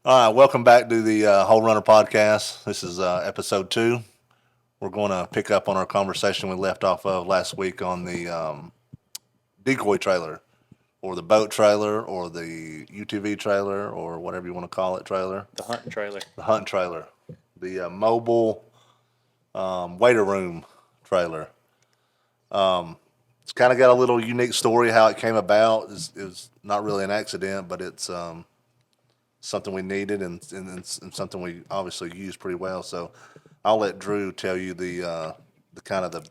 All right, welcome back to the Whole Runner Podcast. This is episode 2. We're going to pick up on our conversation we left off of last week on the decoy trailer, or the boat trailer, or the UTV trailer, or whatever you want to call it, trailer. The hunting trailer. The hunting trailer. The mobile waiter room trailer. It's kind of got a little unique story how it came about. It was not really an accident, but it's something we needed and something we obviously use pretty well. So I'll let Drew tell you the kind of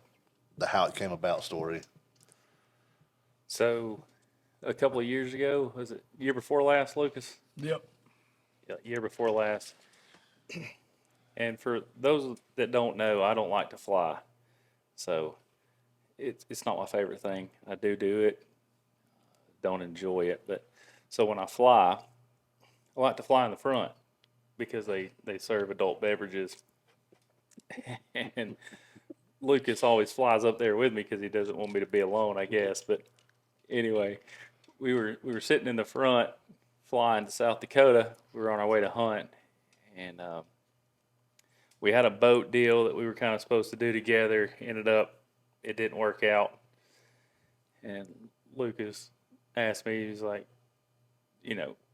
the how it came about story. So, a couple of years ago, was it year before last, Lucas? Yep. Yeah, year before last. And for those that don't know, I don't like to fly. So, it's not my favorite thing. I do it. Don't enjoy it. But so when I fly, I like to fly in the front because they serve adult beverages. And Lucas always flies up there with me because he doesn't want me to be alone, I guess. But anyway, we were sitting in the front flying to South Dakota. We were on our way to hunt, and we had a boat deal that we were kind of supposed to do together. Ended up, it didn't work out. And Lucas asked me, he was like,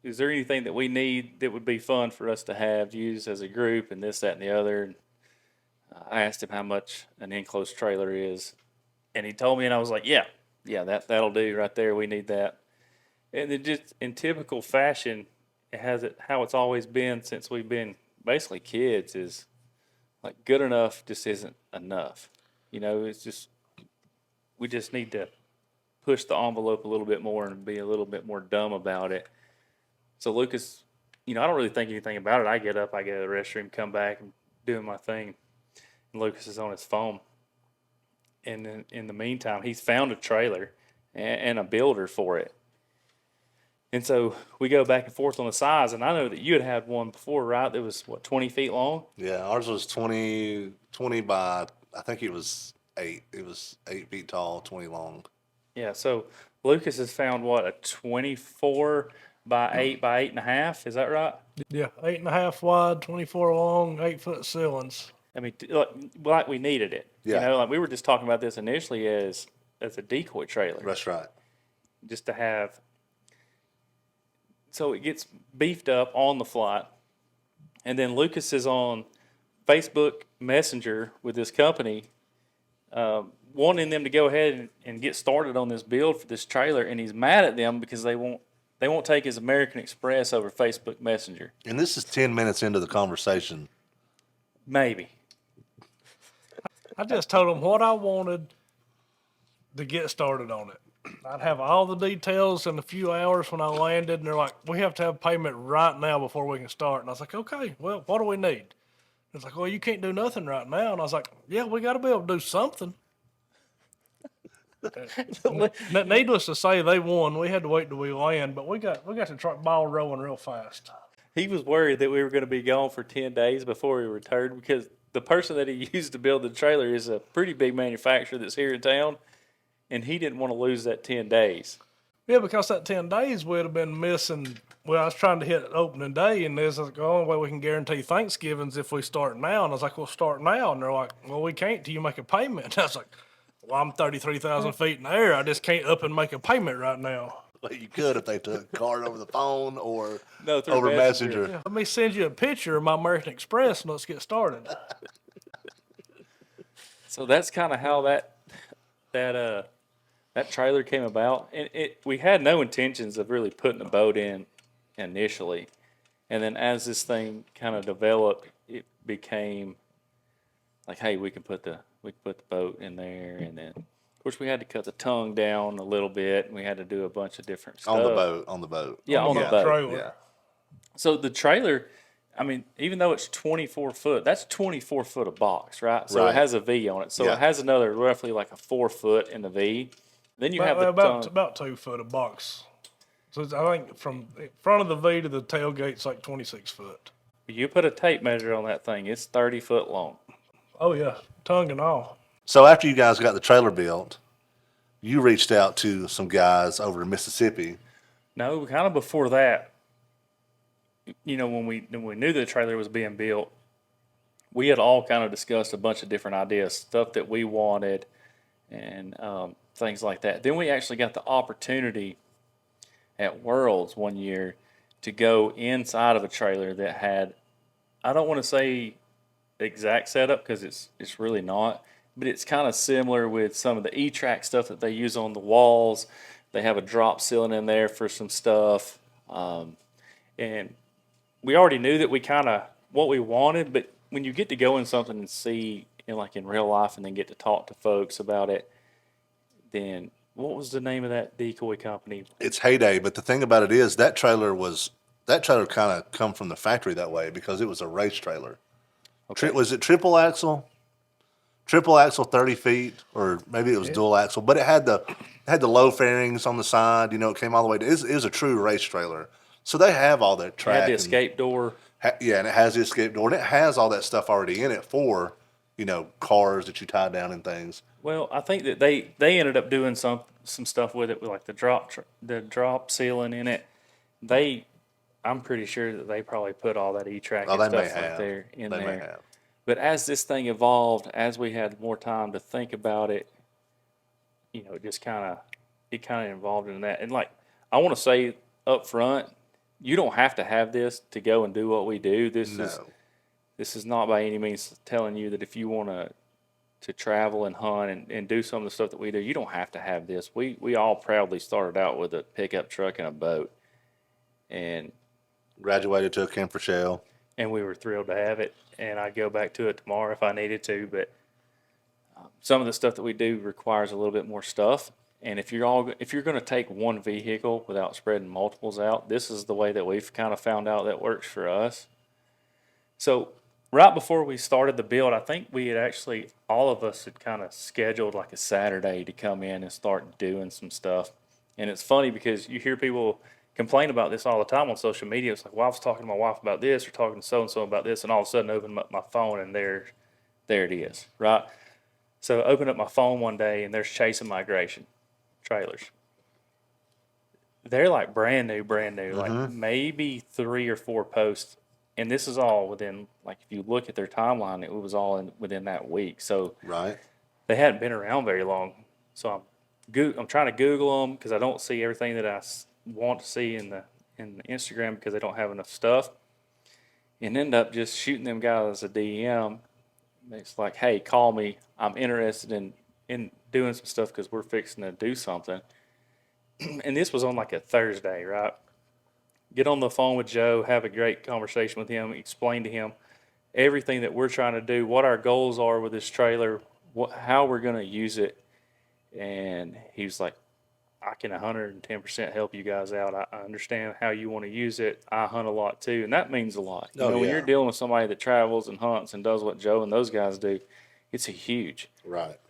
is there anything that we need that would be fun for us to have use as a group, and this, that, and the other? And I asked him how much an enclosed trailer is, and he told me, and I was like, yeah, that'll do right there. We need that. And then just in typical fashion, how it's always been since we've been basically kids, is like good enough just isn't enough. It's just, we just need to push the envelope a little bit more and be a little bit more dumb about it. So Lucas, I don't really think anything about it. I get up, I go to the restroom, come back, and doing my thing. And Lucas is on his phone. And then in the meantime, he's found a trailer and a builder for it. And so we go back and forth on the size. And I know that you had one before, right? That was, 20 feet long? Yeah, ours was 20 by, I think it was 8. It was 8 feet tall, 20 long. Yeah, so Lucas has found, a 24 by 8 by 8.5? Is that right? Yeah, 8.5 wide, 24 long, 8-foot ceilings. I mean, like we needed it. Yeah. Like we were just talking about this initially as a decoy trailer. That's right. Just to have. So it gets beefed up on the flight. And then Lucas is on Facebook Messenger with this company, wanting them to go ahead and get started on this build for this trailer. And he's mad at them because they won't take his American Express over Facebook Messenger. And this is 10 minutes into the conversation. Maybe. I just told them what I wanted to get started on it. I'd have all the details in a few hours when I landed, and they're like, we have to have payment right now before we can start. And I was like, okay, well, what do we need? It's like, well, you can't do nothing right now. And I was like, yeah, we got to be able to do something. Needless to say, they won. We had to wait till we land, but we got the ball rolling real fast. He was worried that we were going to be gone for 10 days before we returned because the person that he used to build the trailer is a pretty big manufacturer that's here in town, and he didn't want to lose that 10 days. Yeah, because that 10 days we'd have been missing. Well, I was trying to hit opening day, and there's like, the only way we can guarantee Thanksgiving's if we start now. And I was like, we'll start now. And they're like, well, we can't till you make a payment. And I was like, well, I'm 33,000 feet in the air. I just can't up and make a payment right now. Well, you could if they took a card over the phone or through over Messenger. Messenger. Let me send you a picture of my American Express and let's get started. So that's kind of how that trailer came about. And we had no intentions of really putting a boat in initially. And then as this thing kind of developed, it became like, hey, we can put the boat in there. And then, of course, we had to cut the tongue down a little bit, and we had to do a bunch of different stuff. On the boat. Yeah, on the boat. Trailer. Yeah. So the trailer, I mean, even though it's 24 foot, that's 24 foot of box, right? So Right. it has a V on it. So Yeah. it has another roughly like a 4 foot in the V. Then you have the tongue. about 2 foot of box. So I think from front of the V to the tailgate's like 26 foot. You put a tape measure on that thing, it's 30 foot long. Oh yeah, tongue and all. So after you guys got the trailer built, you reached out to some guys over in Mississippi. No, kind of before that. when we knew the trailer was being built, we had all kind of discussed a bunch of different ideas, stuff that we wanted, and things like that. Then we actually got the opportunity at Worlds one year to go inside of a trailer that had, I don't want to say the exact setup because it's really not, but it's kind of similar with some of the E-Track stuff that they use on the walls. They have a drop ceiling in there for some stuff, and we already knew that we kind of what we wanted. But when you get to go in something and see, like in real life, and then get to talk to folks about it, then what was the name of that decoy company? It's heyday, but the thing about it is that trailer kind of come from the factory that way because it was a race trailer. Okay. Was it triple axle? Triple axle, 30 feet, or maybe it was dual axle, but it had the low fairings on the side. It came all the way. It was a true race trailer, so they have all that It track. had the and- escape door. yeah, and it has the escape door, and it has all that stuff already in it for cars that you tie down and things. Well, I think that they ended up doing some stuff with it, with like the drop ceiling in it. I'm pretty sure that they probably put all that E-Track Oh, and they may stuff like have. there in They may there. have. But as this thing evolved, as we had more time to think about it, it just kind of involved in that. And like I want to say up front, you don't have to have this to go and do what we do. No, This is not by any means telling you that if you want to travel and hunt and do some of the stuff that we do, you don't have to have this. We all proudly started out with a pickup truck and a boat, and graduated to a camper shell. we were thrilled to have it. And I'd go back to it tomorrow if I needed to. But some of the stuff that we do requires a little bit more stuff. And if you're going to take one vehicle without spreading multiples out, this is the way that we've kind of found out that works for us. So right before we started the build, I think we had actually, all of us had kind of scheduled like a Saturday to come in and start doing some stuff. And it's funny because you hear people complain about this all the time on social media. It's like, well, I was talking to my wife about this or talking to so-and-so about this, and all of a sudden I open up my phone and there it is, right? So I opened up my phone one day and there's Chasing Migration trailers. They're like brand new, like maybe 3 or 4 posts. And this is all within, like, if you look at their timeline, it was all within that week. So Right. they hadn't been around very long. So I'm trying to Google them because I don't see everything that I want to see in the Instagram because they don't have enough stuff. And end up just shooting them guys a DM. It's like, hey, call me. I'm interested in doing some stuff because we're fixing to do something. And this was on like a Thursday, right? Get on the phone with Joe, have a great conversation with him, explain to him everything that we're trying to do, what our goals are with this trailer, how we're going to use it. And he was like, I can 110% help you guys out. I understand how you want to use it. I hunt a lot too, and that means a lot. When you're dealing with somebody that travels and hunts and does what Joe and those guys do, it's a huge. Right.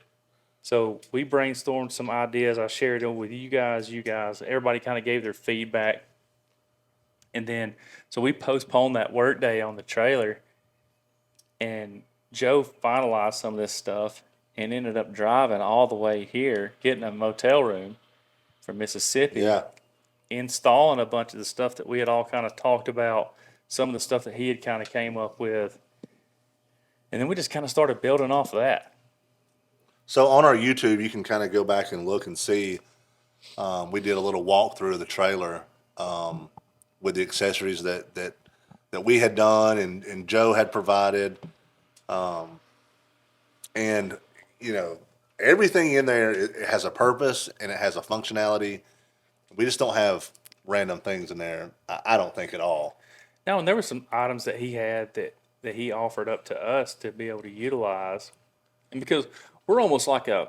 So we brainstormed some ideas. I shared them with you guys. Everybody kind of gave their feedback. And then, so we postponed that work day on the trailer, and Joe finalized some of this stuff and ended up driving all the way here, getting a motel room from Mississippi, Yeah. installing a bunch of the stuff that we had all kind of talked about, some of the stuff that he had kind of came up with. And then we just kind of started building off of that. So on our YouTube, you can kind of go back and look and see. We did a little walkthrough of the trailer with the accessories that we had done and Joe had provided, and everything in there it has a purpose and it has a functionality. We just don't have random things in there. I don't think at all. Now, and there were some items that he had that he offered up to us to be able to utilize, and because we're almost like a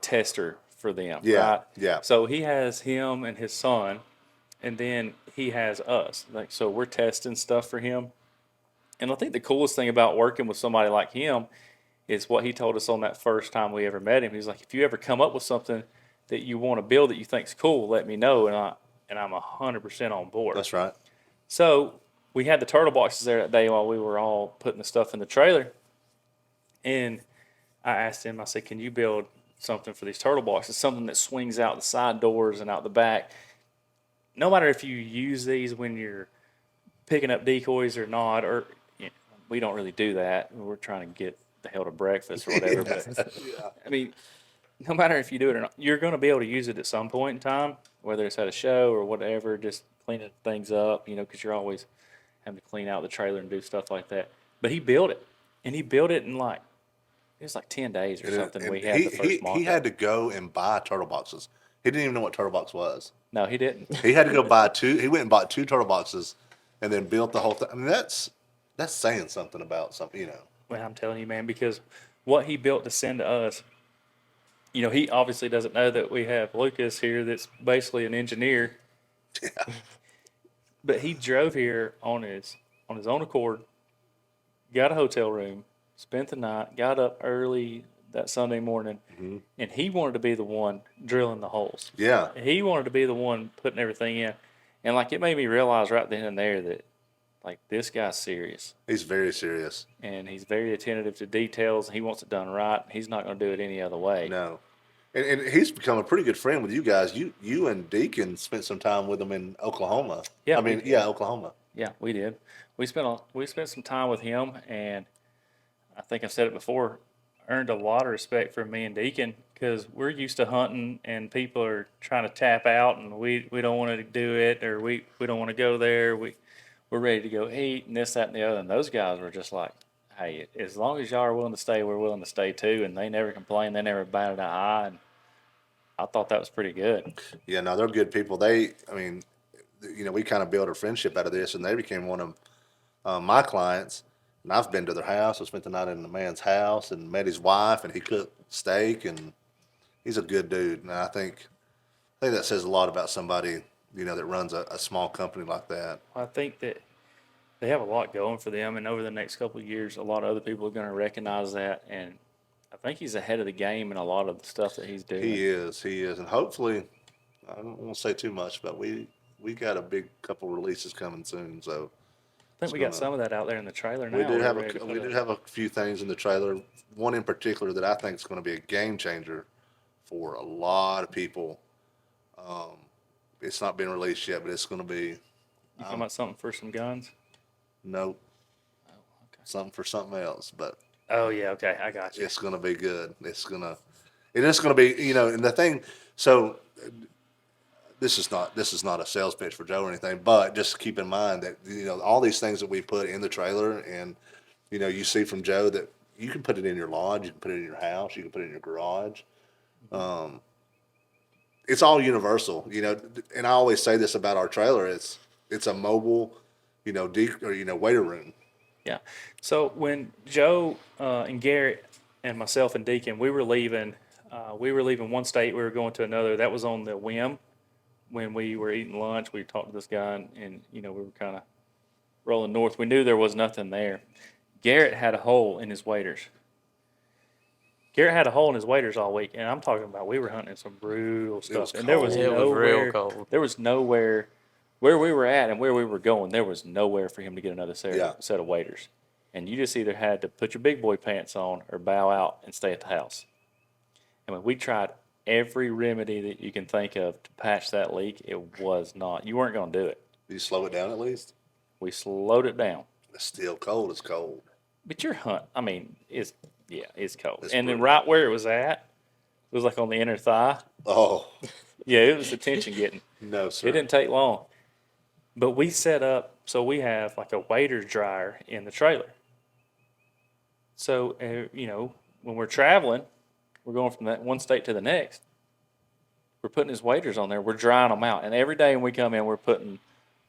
tester for them, Yeah, right? yeah. So he has him and his son, and then he has us. Like, so we're testing stuff for him. And I think the coolest thing about working with somebody like him is what he told us on that first time we ever met him. He's like, if you ever come up with something that you want to build that you think's cool, let me know, and I'm 100% on board. That's right. So we had the turtle boxes there that day while we were all putting the stuff in the trailer. And I asked him, I said, can you build something for these turtle boxes, something that swings out the side doors and out the back? No matter if you use these when you're picking up decoys or not, or we don't really do that. We're trying to get the hell to breakfast or whatever. But I mean, no matter if you do it or not, you're going to be able to use it at some point in time, whether it's at a show or whatever, just cleaning things up, because you're always having to clean out the trailer and do stuff like that. But he built it, and he built it in it was like 10 days or something. And We had the first mock-up. he had to go and buy turtle boxes. He didn't even know what turtle box was. No, he didn't. He had to go buy two. He went and bought two turtle boxes, and then built the whole thing. I mean, that's saying something about something, Well, I'm telling you, man, because what he built to send to us, he obviously doesn't know that we have Lucas here that's basically an engineer. Yeah. But he drove here on his own accord, got a hotel room, spent the night, got up early that Sunday morning, and he wanted to be the one drilling the holes. Yeah. He wanted to be the one putting everything in. And it made me realize right then and there that this guy's serious. He's very serious. And he's very attentive to details. He wants it done right. He's not going to do it any other way. No. And he's become a pretty good friend with you guys. You and Deacon spent some time with him in Oklahoma. Yeah, Oklahoma. Yeah, we did. We spent some time with him, and I think I've said it before, earned a lot of respect from me and Deacon because we're used to hunting and people are trying to tap out and we don't want to do it or we don't want to go there. We're ready to go eat and this, that, and the other. And those guys were just like, hey, as long as y'all are willing to stay, we're willing to stay too. And they never complained. They never batted an eye. And I thought that was pretty good. Yeah, no, they're good people. We kind of built a friendship out of this, and they became one of my clients. And I've been to their house. I spent the night in the man's house and met his wife, and he cooked steak, and he's a good dude. And I think that says a lot about somebody, that runs a small company like that. I think that they have a lot going for them, and over the next couple of years, a lot of other people are going to recognize that. And I think he's ahead of the game in a lot of the stuff that he's doing. He is, and hopefully, I don't want to say too much, but we got a big couple releases coming soon. So I think we got some of that out there in the trailer now. we do have a few things in the trailer. One in particular that I think is going to be a game changer for a lot of people. It's not been released yet, but it's going to be. You talking about something for some guns? Nope. Oh, okay. Something for something else, but. Oh yeah, okay, I got you. It's going to be good. It's going to be, and the thing. So, this is not a sales pitch for Joe or anything, but just keep in mind that all these things that we put in the trailer, and you see from Joe that you can put it in your lodge, you can put it in your house, you can put it in your garage. It's all universal, and I always say this about our trailer: it's a mobile, waiter room. Yeah. So when Joe and Garrett and myself and Deacon, we were leaving one state, we were going to another. That was on the whim. When we were eating lunch, we talked to this guy, and we were kind of rolling north. We knew there was nothing there. Garrett had a hole in his waders. Garrett had a hole in his waders all week, and I'm talking about we were hunting some brutal stuff, and there was It was real cold. There was nowhere where we were at and where we were going. There was nowhere for him to get another set of waders, and you just either had to put your big boy pants on or bow out and stay at the house. I mean, we tried every remedy that you can think of to patch that leak. It was not. You weren't going to do it. Did you slow it down at least? We slowed it down. It's still cold. It's cold. But your hunt, I mean, it's cold. It's and then brutal. right where it was at, it was like on the inner thigh. Oh, Yeah, it was attention getting. no, sir. It didn't take long. But we set up, so we have like a waiter's dryer in the trailer. So, when we're traveling, we're going from that one state to the next. We're putting his waders on there. We're drying them out. And every day when we come in, we're putting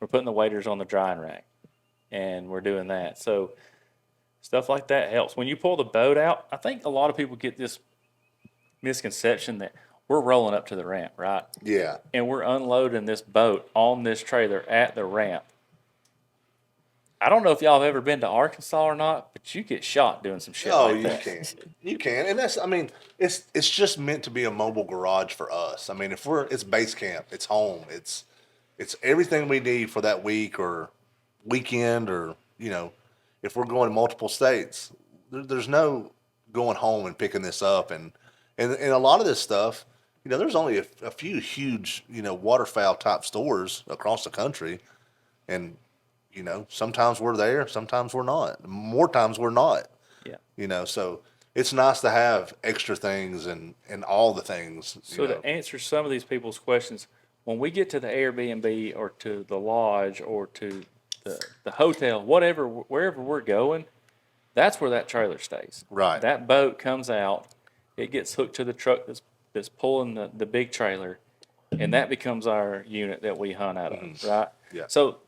the waders on the drying rack. And we're doing that. So stuff like that helps. When you pull the boat out, I think a lot of people get this misconception that we're rolling up to the ramp, right? Yeah. And we're unloading this boat on this trailer at the ramp. I don't know if y'all have ever been to Arkansas or not, but you get shot doing some shit like that. You can. And it's just meant to be a mobile garage for us. I mean, it's base camp, it's home, it's everything we need for that week or weekend, or, if we're going to multiple states, there's no going home and picking this up. And a lot of this stuff, there's only a few huge, waterfowl type stores across the country. And you know, sometimes we're there, sometimes we're not. More times we're not. Yeah. You know, so it's nice to have extra things and all the things. So You know, to answer some of these people's questions, when we get to the Airbnb or to the lodge or to the hotel, whatever, wherever we're going, that's where that trailer stays. Right. That boat comes out, it gets hooked to the truck that's pulling the big trailer, and that becomes our unit that we hunt out of, right? Yeah. So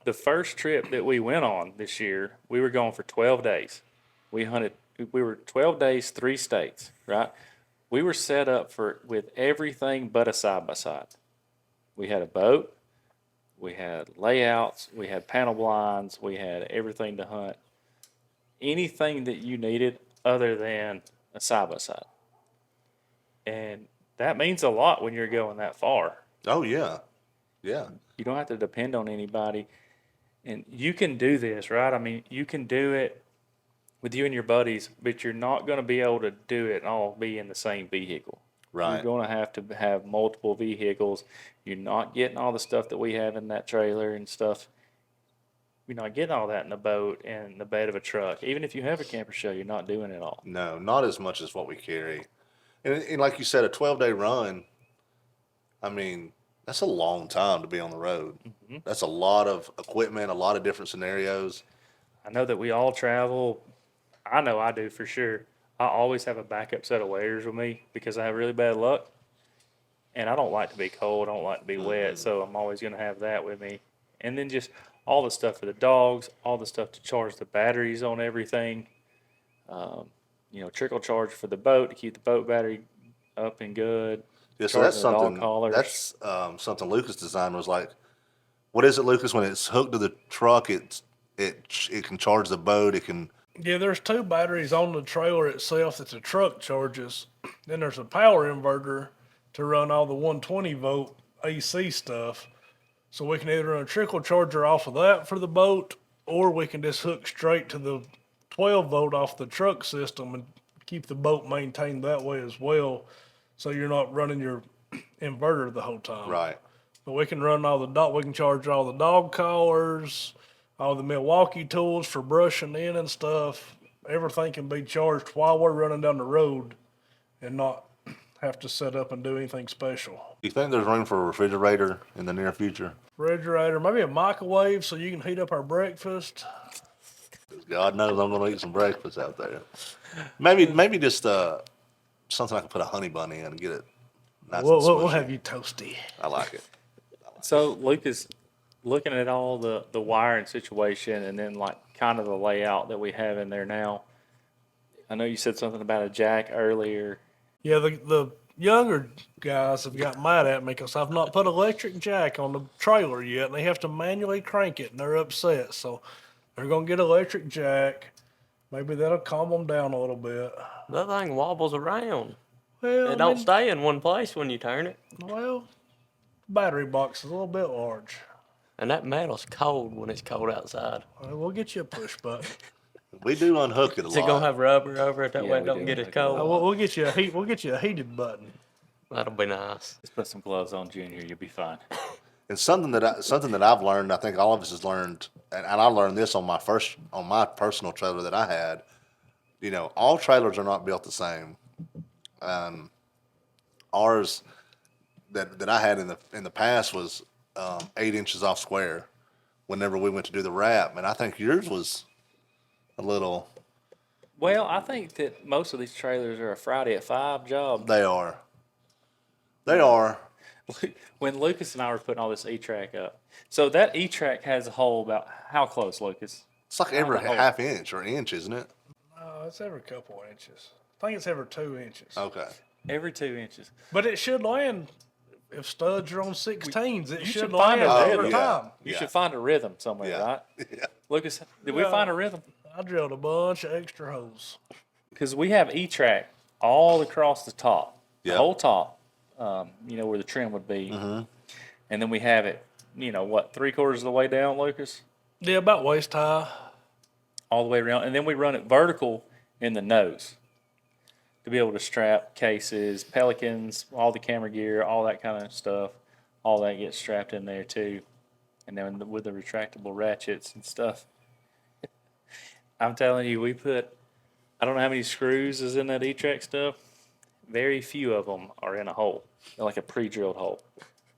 the first trip that we went on this year, we were gone for 12 days. We were 12 days, 3 states, right? We were set up with everything but a side by side. We had a boat, we had layouts, we had panel blinds, we had everything to hunt. Anything that you needed other than a side by side. And that means a lot when you're going that far. oh yeah, yeah, You don't have to depend on anybody. And you can do this, right? I mean, you can do it with you and your buddies, but you're not going to be able to do it and all be in the same vehicle. right. You're going to have multiple vehicles. You're not getting all the stuff that we have in that trailer and stuff. You're not getting all that in the boat and the bed of a truck. Even if you have a camper shell, you're not doing it all. No, not as much as what we carry. And like you said, a 12-day run. I mean, that's a long time to be on the road. That's a lot of equipment, a lot of different scenarios. I know that we all travel. I know I do for sure. I always have a backup set of waders with me because I have really bad luck. And I don't like to be cold. I don't like to be wet. So I'm always going to have that with me. And then just all the stuff for the dogs, all the stuff to charge the batteries on everything. Trickle charge for the boat to keep the boat battery up and good. Yeah, so that's Charging the dog something. collars. That's something Lucas designed was like, what is it, Lucas? When it's hooked to the truck, it can charge the boat. It can. Yeah, there's 2 batteries on the trailer itself that the truck charges. Then there's a power inverter to run all the 120-volt AC stuff. So we can either run a trickle charger off of that for the boat, or we can just hook straight to the 12-volt off the truck system and keep the boat maintained that way as well. So you're not running your inverter the whole time. Right. But we can run all the dog. We can charge all the dog collars, all the Milwaukee tools for brushing in and stuff. Everything can be charged while we're running down the road, and not have to set up and do anything special. Do you think there's room for a refrigerator in the near future? Refrigerator, maybe a microwave so you can heat up our breakfast. 'Cause God knows I'm going to eat some breakfast out there. Maybe just something I can put a honey bun in and get it nice We'll and smushy. have you toasty. I like it. So Lucas, looking at all the wiring situation and then like kind of the layout that we have in there now, I know you said something about a jack earlier. Yeah, the younger guys have got mad at me because I've not put electric jack on the trailer yet, and they have to manually crank it, and they're upset. So they're gonna get electric jack. Maybe that'll calm them down a little bit. That thing wobbles around. Well, It don't stay in one place when you turn it. well, battery box is a little bit large. And that metal's cold when it's cold outside. Well, we'll get you a push button. We do unhook it a Is it lot. gonna have rubber over it? That Yeah, way it we don't do. get as Like a cold. We'll get you a heat. We'll get you a heated button. That'll be nice. Just put some gloves on, Junior. You'll be fine. And something that I've learned, I think all of us has learned, and I learned this on my personal trailer that I had. You know, all trailers are not built the same. Ours that I had in the past was 8 inches off square. Whenever we went to do the wrap, and I think yours was a little. Well, I think that most of these trailers are a Friday at 5 job. They are. They are. When Lucas and I were putting all this E-track up, so that E-track has a hole about how close, Lucas? It's like every the hole. half inch or inch, isn't it? It's every couple inches. I think it's every 2 inches. Okay. Every 2 inches. But it should land. If studs are on 16s, it you should should find land a every rhythm. time. You Yeah. should find a rhythm somewhere, Yeah. right? Yeah. Lucas, did we Yeah. find a rhythm? I drilled a bunch of extra holes. Because we have E-track all across the top, Yeah. the whole top, where the trim would be. And then we have it, 3/4 of the way down, Lucas? Yeah, about waist high. All the way around. And then we run it vertical in the nose to be able to strap cases, pelicans, all the camera gear, all that kind of stuff. All that gets strapped in there too. and then with the retractable ratchets and stuff. I'm telling you, I don't know how many screws is in that E-Track stuff. Very few of them are in a hole, they're like a pre-drilled hole.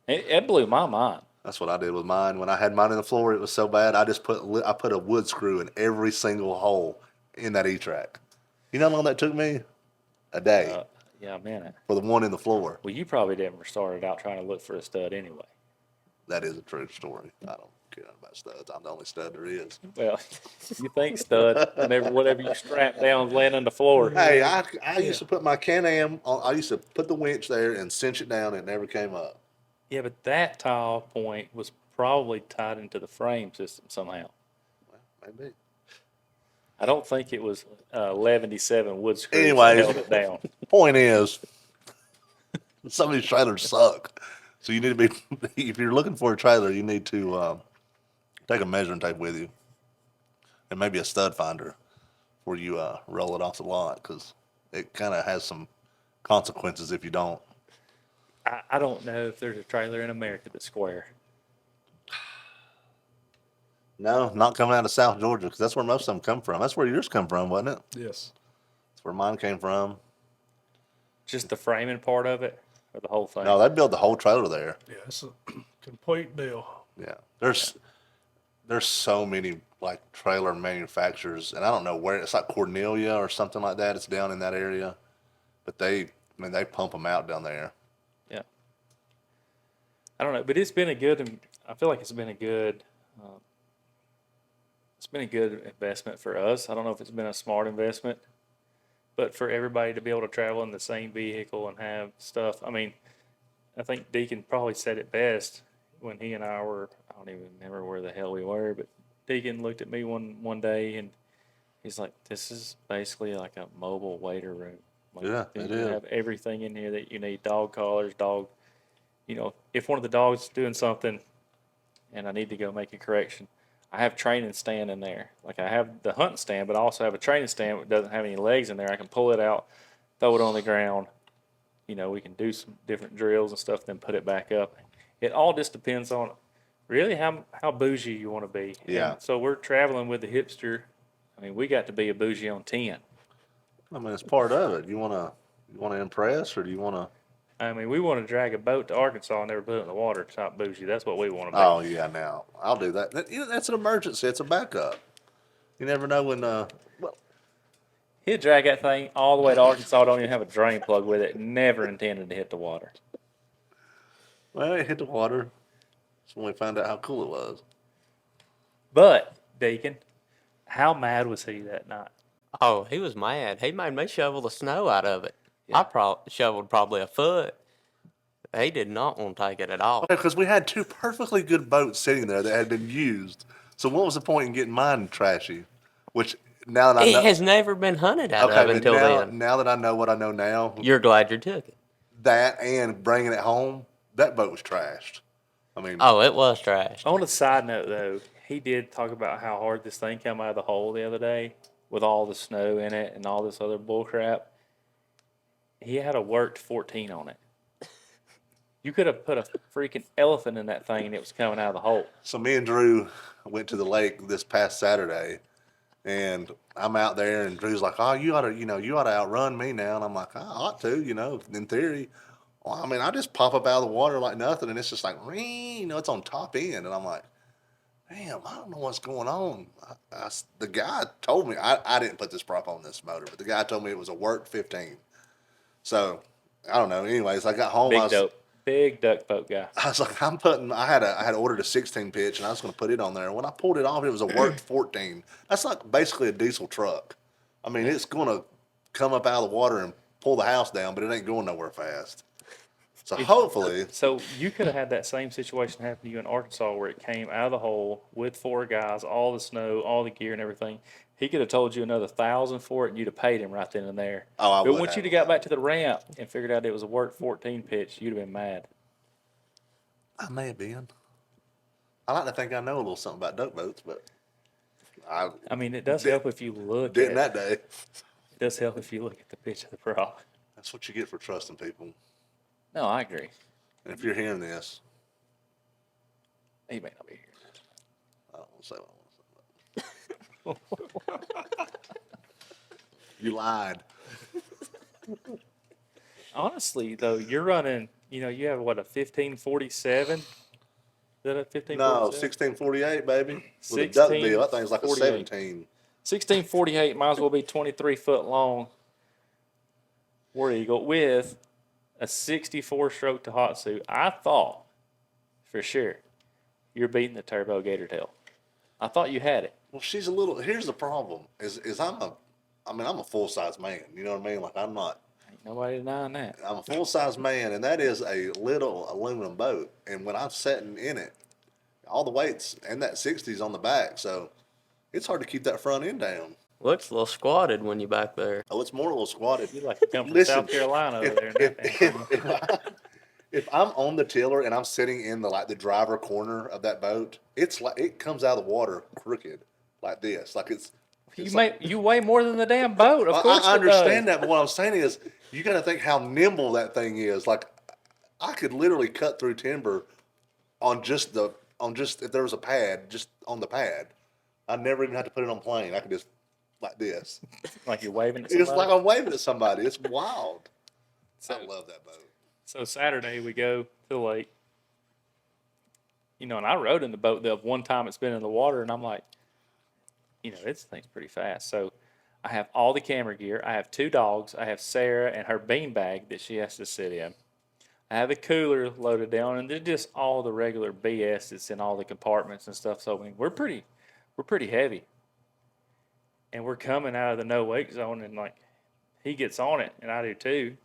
It blew my mind. That's what I did with mine. When I had mine in the floor, it was so bad. I put a wood screw in every single hole in that E-Track. You know how long that took me? A day Yeah, man. for the one in the floor. Well, you probably never started out trying to look for a stud anyway. That is a true story. I don't care about studs. I'm the only stud there is. Well, you think stud whenever whatever you strap down is laying on the floor. Hey, I used to put my Can-Am on. I used to put the winch there and cinch it down. And it never came up. Yeah, but that tile point was probably tied into the frame system somehow. Maybe. I don't think it was 11-7 wood screws that Anyways. held it down. Point is, some of these trailers suck. So you need to be, if you're looking for a trailer, you need to take a measuring tape with you, and maybe a stud finder, before you roll it off the lot, because it kind of has some consequences if you don't. I don't know if there's a trailer in America that's square. No, not coming out of South Georgia, because that's where most of them come from. That's where yours come from, wasn't it? Yes. That's where mine came from. Just the framing part of it, or the whole thing. No, they built the whole trailer there. Yeah, it's a complete deal. Yeah, there's so many like trailer manufacturers, and I don't know where it's like Cornelia or something like that. It's down in that area, but they pump them out down there. Yeah. I don't know, but it's been a good. I feel like it's been a good. It's been a good investment for us. I don't know if it's been a smart investment, but for everybody to be able to travel in the same vehicle and have stuff. I mean, I think Deacon probably said it best when he and I were. I don't even remember where the hell we were, but Deacon looked at me one day and he's like, "This is basically like a mobile waiter room. Like, Yeah, you it is. have everything in here that you need: dog collars, dog. You know, if one of the dogs is doing something, and I need to go make a correction, I have training stand in there. Like I have the hunting stand, but I also have a training stand that doesn't have any legs in there. I can pull it out, throw it on the ground. You know, we can do some different drills and stuff, then put it back up. It all just depends on really how bougie you want to be. Yeah. And so we're traveling with the hipster. I mean, we got to be a bougie on 10. I mean, it's part of it. You wanna impress, or do you wanna? I mean, we want to drag a boat to Arkansas and never put it in the water. It's not bougie. That's what we want to be. Oh yeah, now I'll do that. That's an emergency. It's a backup. You never know when. Well, He'd drag that thing all the way to Arkansas, don't even have a drain plug with it, never intended to hit the water. it hit the water. That's when we found out how cool it was. But, Deacon, how mad was he that night? Oh, he was mad. He made me shovel the snow out of it. I shoveled probably a foot. He did not want to take it at all. Okay, because we had two perfectly good boats sitting there that had been used. So what was the point in getting mine trashy? Which now that I know, It has never been hunted out okay, of but until then. now that I know what I know now, You're glad you took it. that and bringing it home, that boat was trashed. I mean, Oh, it was trash. On a side note, though, he did talk about how hard this thing came out of the hole the other day with all the snow in it and all this other bull crap. He had a worked 14 on it. You could have put a freaking elephant in that thing and it was coming out of the hole. so me and Drew went to the lake this past Saturday, and I'm out there, and Drew's like, "Oh, you ought to outrun me now." And I'm like, "I ought to, in theory." Well, I mean, I just pop up out of the water like nothing, and it's just like, it's on top end, and I'm like, "Damn, I don't know what's going on." The guy told me I didn't put this prop on this motor, but the guy told me it was a worked 15. So I don't know. Anyways, I got home. Big duck boat guy. I was like, I had ordered a 16 pitch, and I was going to put it on there. When I pulled it off, it was a worked 14. That's like basically a diesel truck. I mean, it's going to come up out of the water and pull the house down, but it ain't going nowhere fast. So hopefully, So you could have had that same situation happen to you in Arkansas where it came out of the hole with 4 guys, all the snow, all the gear and everything. He could have told you another 1,000 for it and you'd have paid him right then and there. Oh, I But would once have. you'd have got back to the ramp and figured out it was a worked 14 pitch, you'd have been mad. I may have been. I like to think I know a little something about duck boats, but I mean, it does help if you look didn't at that day. It does help if you look at the pitch of the prop. That's what you get for trusting people. No, I agree. And if you're hearing this, He may not be here. say what I want to say. You lied. Honestly, though, you're running. You have what, a 1547? Is that a No, 1547? 1648, baby. With a duck bill, that thing's like a 1648. 17. 1648 might as well be 23 foot long War Eagle with a 64 stroke to hot suit. I thought for sure you're beating the Turbo Gator Tail. I thought you had it. Well, she's a little. Here's the problem: is I'm a full size man. You know what I mean? Like I'm not. Ain't nobody denying that. I'm a full size man, and that is a little aluminum boat. And when I'm sitting in it, all the weights and that 60's on the back, so it's hard to keep that front end down. Looks a little squatted when you back there. Oh, it's more a little squatted. You like to come from Listen, South Carolina over there. if, In that thing. if I'm on the tiller and I'm sitting in the driver corner of that boat, it's like it comes out of the water crooked like this, like it's. You weigh more than the damn boat. Of course, I understand that, but what I'm saying is, you got to think how nimble that thing is. Like, I could literally cut through timber on just if there was a pad, just on the pad. I never even have to put it on plane. I could just like this. Like you're waving at It's somebody. like I'm waving at somebody. It's wild. So, I love that boat. so Saturday we go to the lake. And I rode in the boat the one time it's been in the water, and I'm like, this thing's pretty fast. So I have all the camera gear. I have 2 dogs. I have Sarah and her bean bag that she has to sit in. I have the cooler loaded down, and they're just all the regular BS that's in all the compartments and stuff. So I mean, we're pretty heavy, and we're coming out of the no wake zone, and like he gets on it, and I do too.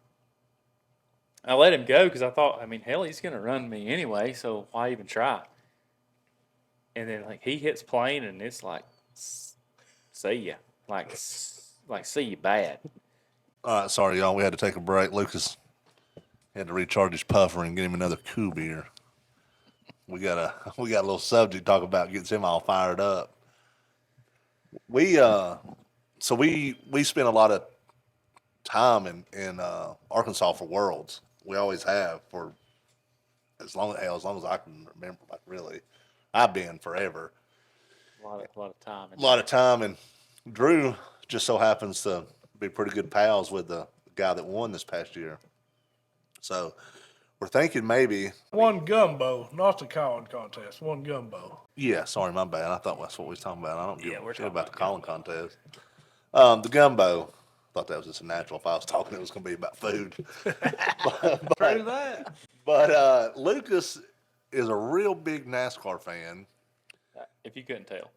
I let him go because I thought, hell, he's gonna run me anyway, so why even try? And then like he hits plane, and it's like, see ya, like see you bad. All right, sorry y'all. We had to take a break. Lucas had to recharge his puffer and get him another cool beer. We got a little subject to talk about, gets him all fired up. We spent a lot of time in Arkansas for Worlds. We always have for as long as I can remember. Like really, I've been forever. A lot of time. A lot of time, and Drew just so happens to be pretty good pals with the guy that won this past year. So we're thinking maybe. One gumbo, not the calling contest. One gumbo. Yeah, sorry, my bad. I thought that's what we was talking about. I don't give we're a shit talking about the about calling contest. The gumbo. Thought that was just a natural. If I was talking, it was going to be about food. True that. But Lucas is a real big NASCAR fan If you couldn't tell.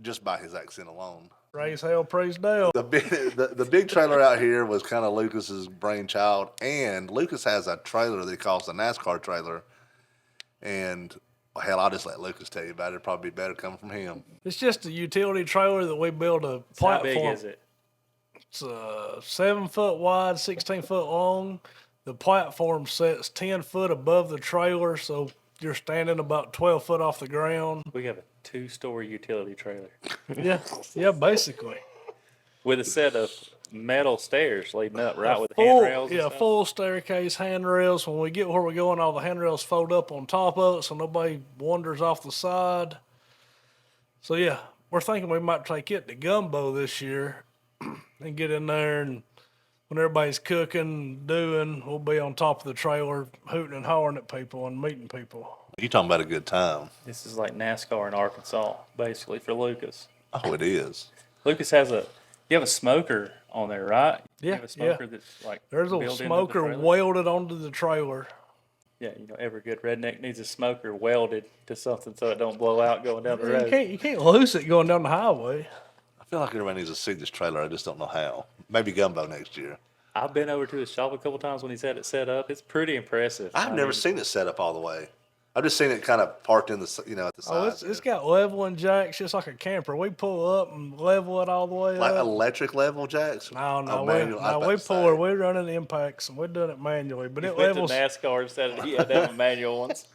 just by his accent alone. Raise hell, praise Dale. The big trailer out here was kind of Lucas's brainchild, and Lucas has a trailer that he calls the NASCAR trailer. And hell, I'll just let Lucas tell you about it. It'd probably be better coming from him. It's just a utility trailer that we build a So how platform. big is it? It's 7 foot wide, 16 foot long. The platform sits 10 foot above the trailer, so you're standing about 12 foot off the ground. We have a 2-story utility trailer Yeah, basically. with a set of metal stairs leading up, right, with Full, handrails. And stuff. full staircase, handrails. When we get where we're going, all the handrails fold up on top of it so nobody wanders off the side. So yeah, we're thinking we might take it to Gumbo this year and get in there, and when everybody's cooking, we'll be on top of the trailer hooting and hollering at people and meeting people. You talking about a good time? This is like NASCAR in Arkansas, basically, for Lucas. Oh, it is. Lucas you have a smoker on there, right? You Yeah, have a smoker that's like There's a built into the smoker trailer? welded onto the trailer. Yeah, every good redneck needs a smoker welded to something so it don't blow out going down the road. You can't lose it going down the highway. I feel like everybody needs to see this trailer. I just don't know how. Maybe Gumbo next year. I've been over to his shop a couple times when he's had it set up. It's pretty impressive. I've never seen it set up all the way. I've just seen it kind of parked in the at the Oh, side. it's got leveling jacks just like a camper. We pull up and level it all the way like up. electric level jacks. No, Oh, manual. I was about we to say. pull it. We're running impacts and we're doing it manually, but it Went to levels. NASCAR instead of he had to have a manual ones.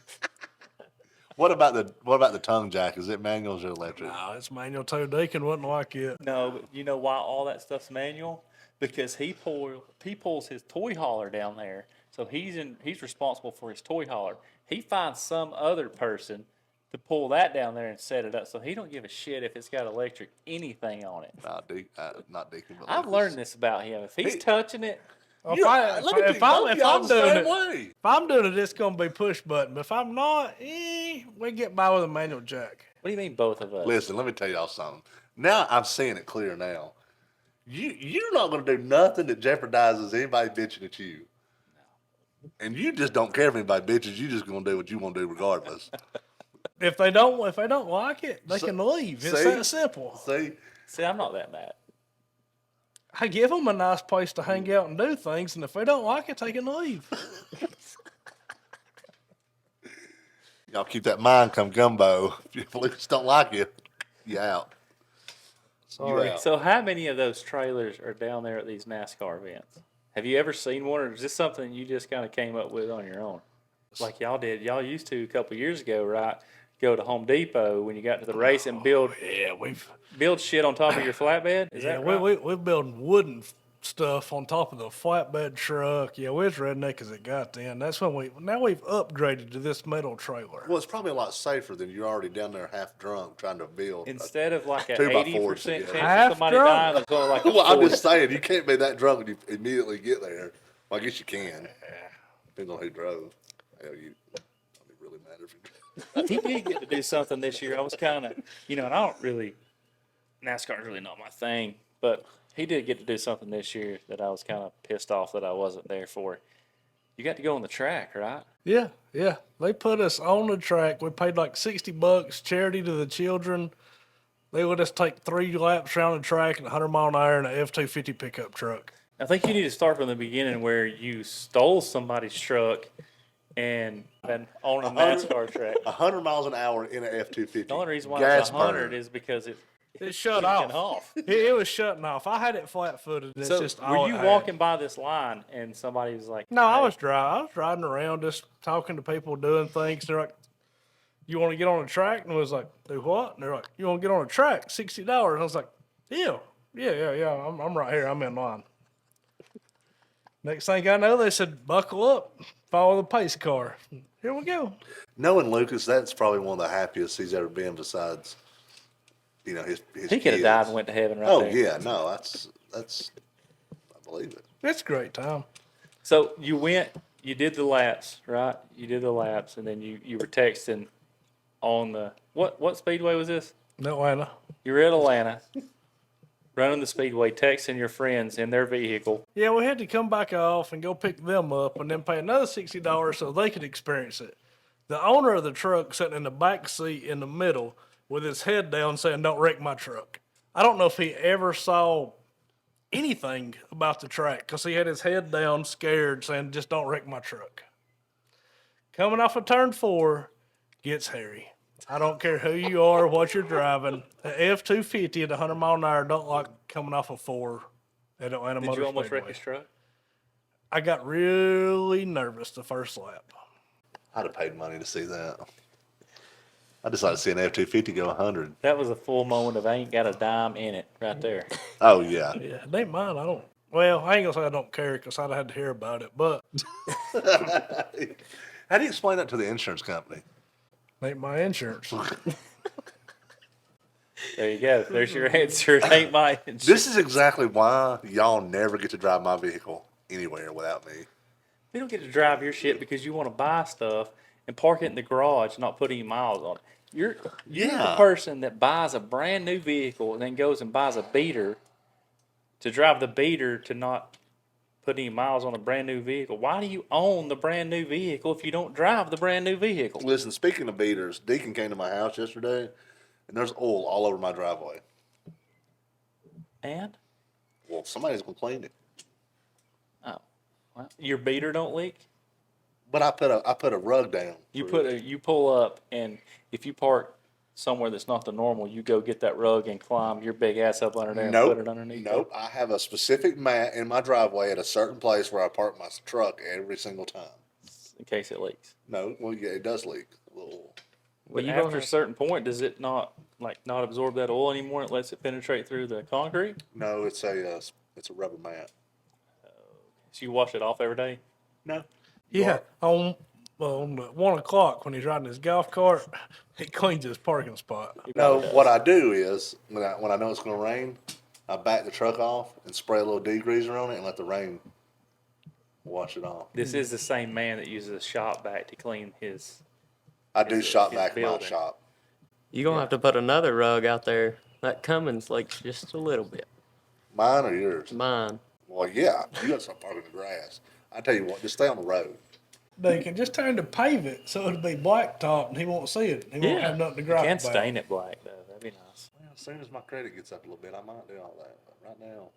What about the tongue jack? Is it manual or electric? No, it's manual too. Deacon wouldn't like it. No, but you know why all that stuff's manual? Because he pulls his toy hauler down there, so he's responsible for his toy hauler. He finds some other person to pull that down there and set it up. So he don't give a shit if it's got electric anything on it. Not Deacon, but I've Lucas. learned this about him. If he's He- touching it, If You- I- let me if tell you, I'm- both if y'all I'm the doing same it- way. If I'm doing it, it's gonna be push button. But if I'm not, we get by with a manual jack. what do you mean both of us? Listen, let me tell y'all something. Now I'm seeing it clear now. You're not going to do nothing that jeopardizes anybody bitching at you. And you just don't care if anybody bitches. You just going to do what you want to do regardless. If they don't like it, they So- can leave. It's see? that simple. See, I'm not that mad. I give them a nice place to hang out and do things, and if they don't like it, they can leave. Y'all keep that mind come gumbo. If Lucas don't like you, you out. Sorry. You out. So how many of those trailers are down there at these NASCAR events? Have you ever seen one, or is this something you just kind of came up with on your own? Like y'all did. Y'all used to a couple years ago, right? Go to Home Depot when you got to the race and build shit on top of your flatbed. Is that right? we're building wooden stuff on top of the flatbed truck. Yeah, we was redneck as it got then. That's when we've upgraded to this metal trailer. Well, it's probably a lot safer than you're already down there half drunk trying to build. Instead of like an 2x4 80% chance together. of Half somebody drunk? dying, there's only like a Well, I'm 40. just saying, you can't be that drunk when you immediately get there. Well, I guess you can. Depends on who drove. Hell, I'd be really mad if you drove. He did get to do something this year. I was kind of, and I don't really, NASCAR is really not my thing, but he did get to do something this year that I was kind of pissed off that I wasn't there for. You got to go on the track, right? Yeah. They put us on the track. We paid like $60, charity to the children. They let us take 3 laps around the track at 100 mile an hour in an F-250 pickup truck. I think you need to start from the beginning where you stole somebody's truck and been on a NASCAR track. 100 miles an hour in an F-250. The only reason why Gas it's 100 burn. is because It shut kicking off. It was shutting off. I had it flat-footed. It's So just were all you it had. walking by this line and somebody was like, No, I "Hey," was riding around, just talking to people, doing things. They're like, "You want to get on the track?" And I was like, "Do what?" And they're like, "You want to get on the track? $60." I was like, "Yeah. I'm right here. I'm in line." Next thing I know, they said, "Buckle up, follow the pace car." Here we go. Knowing Lucas, that's probably one of the happiest he's ever been besides, his he could have kids. died and went to heaven right Oh, there. yeah. No, that's, I believe it. It's a great time. So you did the laps, right? You did the laps, and then you were texting on the, what speedway was this? Atlanta. You were at Atlanta, running the speedway, texting your friends in their vehicle. Yeah, we had to come back off and go pick them up and then pay another $60 so they could experience it. The owner of the truck sitting in the back seat in the middle with his head down saying, "Don't wreck my truck." I don't know if he ever saw anything about the track because he had his head down, scared, saying, "Just don't wreck my truck." Coming off of turn 4 gets hairy. I don't care who you are, what you're driving. The F-250 at 100 mile an hour don't like coming off of 4 at Atlanta Did Motor you almost Speedway. wreck his truck? I got really nervous the first lap. I'd have paid money to see that. I decided to see an F-250 go 100. That was a full moment of I ain't got a dime in it right there. Oh, yeah. Yeah, it ain't mine. Well, I ain't gonna say I don't care because I'd have had to hear about it, but How do you explain that to the insurance company? it ain't my insurance. There you go. There's your answer. It ain't my insurance. This is exactly why y'all never get to drive my vehicle anywhere without me. You don't get to drive your shit because you want to buy stuff and park it in the garage, and not put any miles on it. You're the Yeah. person that buys a brand new vehicle and then goes and buys a beater to drive the beater to not put any miles on a brand new vehicle. Why do you own the brand new vehicle if you don't drive the brand new vehicle? Listen, speaking of beaters, Deacon came to my house yesterday, and there's oil all over my driveway. And Well, somebody's gonna clean it. well, your beater don't leak. But I put a rug down. You pull up, and if you park somewhere that's not the normal, you go get that rug and climb your big ass up under there and Nope. put it underneath. Nope. I have a specific mat in my driveway at a certain place where I park my truck every single time. In case it leaks. No, well, yeah, it does leak a little. But you after gonna- a certain point, does it not absorb that oil anymore? It lets it penetrate through the concrete. No, it's a rubber mat. So you wash it off every day. No. Yeah, on Well, on the 1 o'clock when he's riding his golf cart, he cleans his parking spot. No, what I do is when I know it's going to rain, I back the truck off and spray a little degreaser on it and let the rain wash it off. This is the same man that uses a shop vac to clean his. I do His- shop his back in my building. shop. You're going to have to put another rug out there. That Cummins leaks just a little bit. Mine or yours? Mine. Well, yeah, you got some parking in the grass. I tell you what, just stay on the road. They can just turn to pave it so it'll be blacktop and he won't see it. He won't Yeah. have nothing to You gripe can about. stain it black though. That'd be nice. Well, as soon as my credit gets up a little bit, I might do all that. But right now,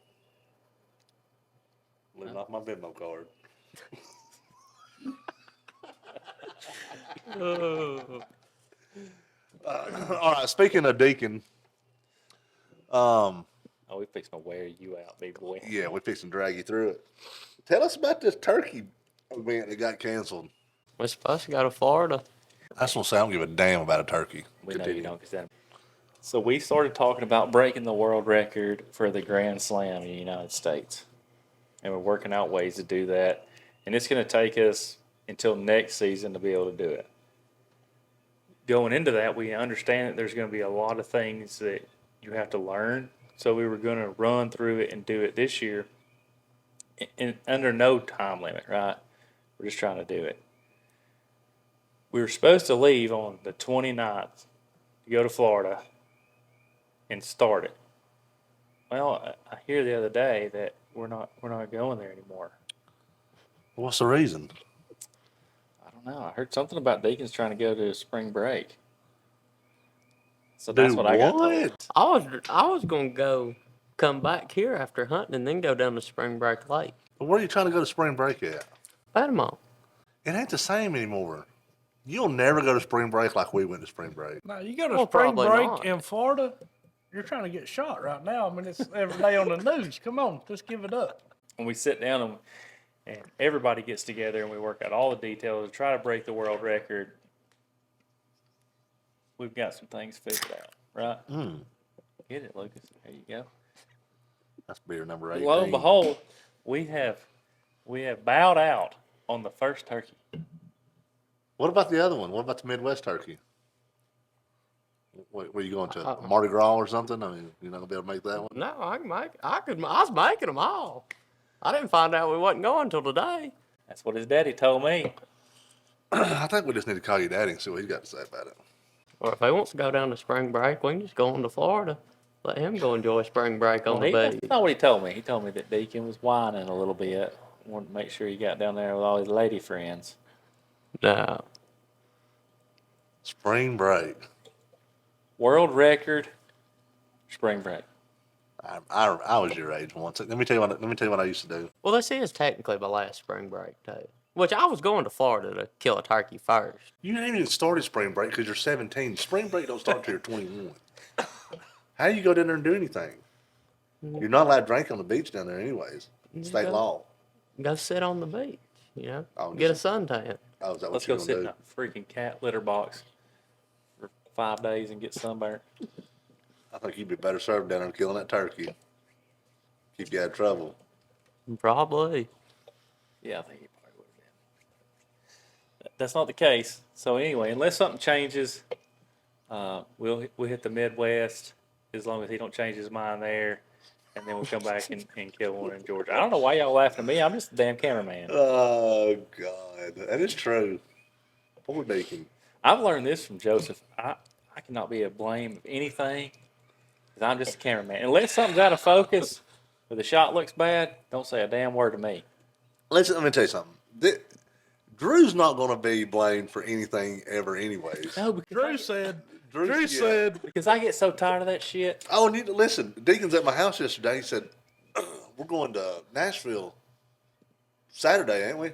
living off my Venmo card. All right. Speaking of Deacon, Oh, we fixing to wear you out, big boy. yeah, we're fixing to drag you through it. Tell us about this turkey event that got canceled. We're supposed to go to Florida. I just want to say I don't give a damn about a turkey. We know you Continue. don't, cause that. So we started talking about breaking the world record for the Grand Slam in the United States, and we're working out ways to do that. And it's going to take us until next season to be able to do it. Going into that, we understand that there's going to be a lot of things that you have to learn. So we were going to run through it and do it this year, and under no time limit, right? We're just trying to do it. We were supposed to leave on the 29th to go to Florida and start it. Well, I hear the other day that we're not going there anymore. What's the reason? I don't know. I heard something about Deacon's trying to go to spring break. So Do that's what I got told. what? I was going to go come back here after hunting and then go down to Spring Break Lake. Where are you trying to go to spring break at? Panama. It ain't the same anymore. You'll never go to spring break like we went to spring break. Now, you go to Well, spring probably break not. in Florida, you're trying to get shot right now. I mean, it's every day on the news. Come on, just give it up. And we sit down and everybody gets together and we work out all the details to try to break the world record. We've got some things figured out, right? Get it, Lucas. There you go. That's beer number 18. Lo and behold, we have bowed out on the first turkey. What about the other one? What about the Midwest turkey? Where are you going to? Uh-uh. Mardi Gras or something? I mean, you're not gonna be able to make that one. No, I was making them all. I didn't find out we wasn't going till today. That's what his daddy told me. I think we just need to call your daddy and see what he's got to say about it. Or if he wants to go down to spring break, we can just go on to Florida. Let him go enjoy spring break on the That's beach. not what he told me. He told me that Deacon was whining a little bit. Wanted to make sure he got down there with all his lady friends. No. Spring break. World record, spring break. I was your age once. Let me tell you what I used to do. Well, this is technically my last spring break, too. Which I was going to Florida to kill a turkey first. You ain't even started spring break because you're 17. Spring break don't start till you're 21. How you go down there and do anything? You're not allowed to drink on the beach down there, anyways. State go. law. Go sit on the beach, Oh, get a just- suntan. Oh, is that what Let's you're go gonna sit in do? a freaking cat litter box for 5 days and get sunburned. I think you'd be better served down there killing that turkey. Keep you out of trouble. Probably. Yeah, I think he probably would have been. That's not the case. So anyway, unless something changes, we'll hit the Midwest as long as he don't change his mind there, and then we'll come back and kill one in Georgia. I don't know why y'all laughing at me. I'm just a damn cameraman. Oh God, that is true. Poor Deacon. I've learned this from Joseph. I cannot be a blame of anything, 'cause I'm just a cameraman. Unless something's out of focus or the shot looks bad, don't say a damn word to me. Listen, let me tell you something. Drew's not going to be blamed for anything ever, anyways. No, because Drew said, because I get so tired of that shit. Oh, and listen. Deacon's at my house yesterday. He said, "We're going to Nashville Saturday, ain't we?"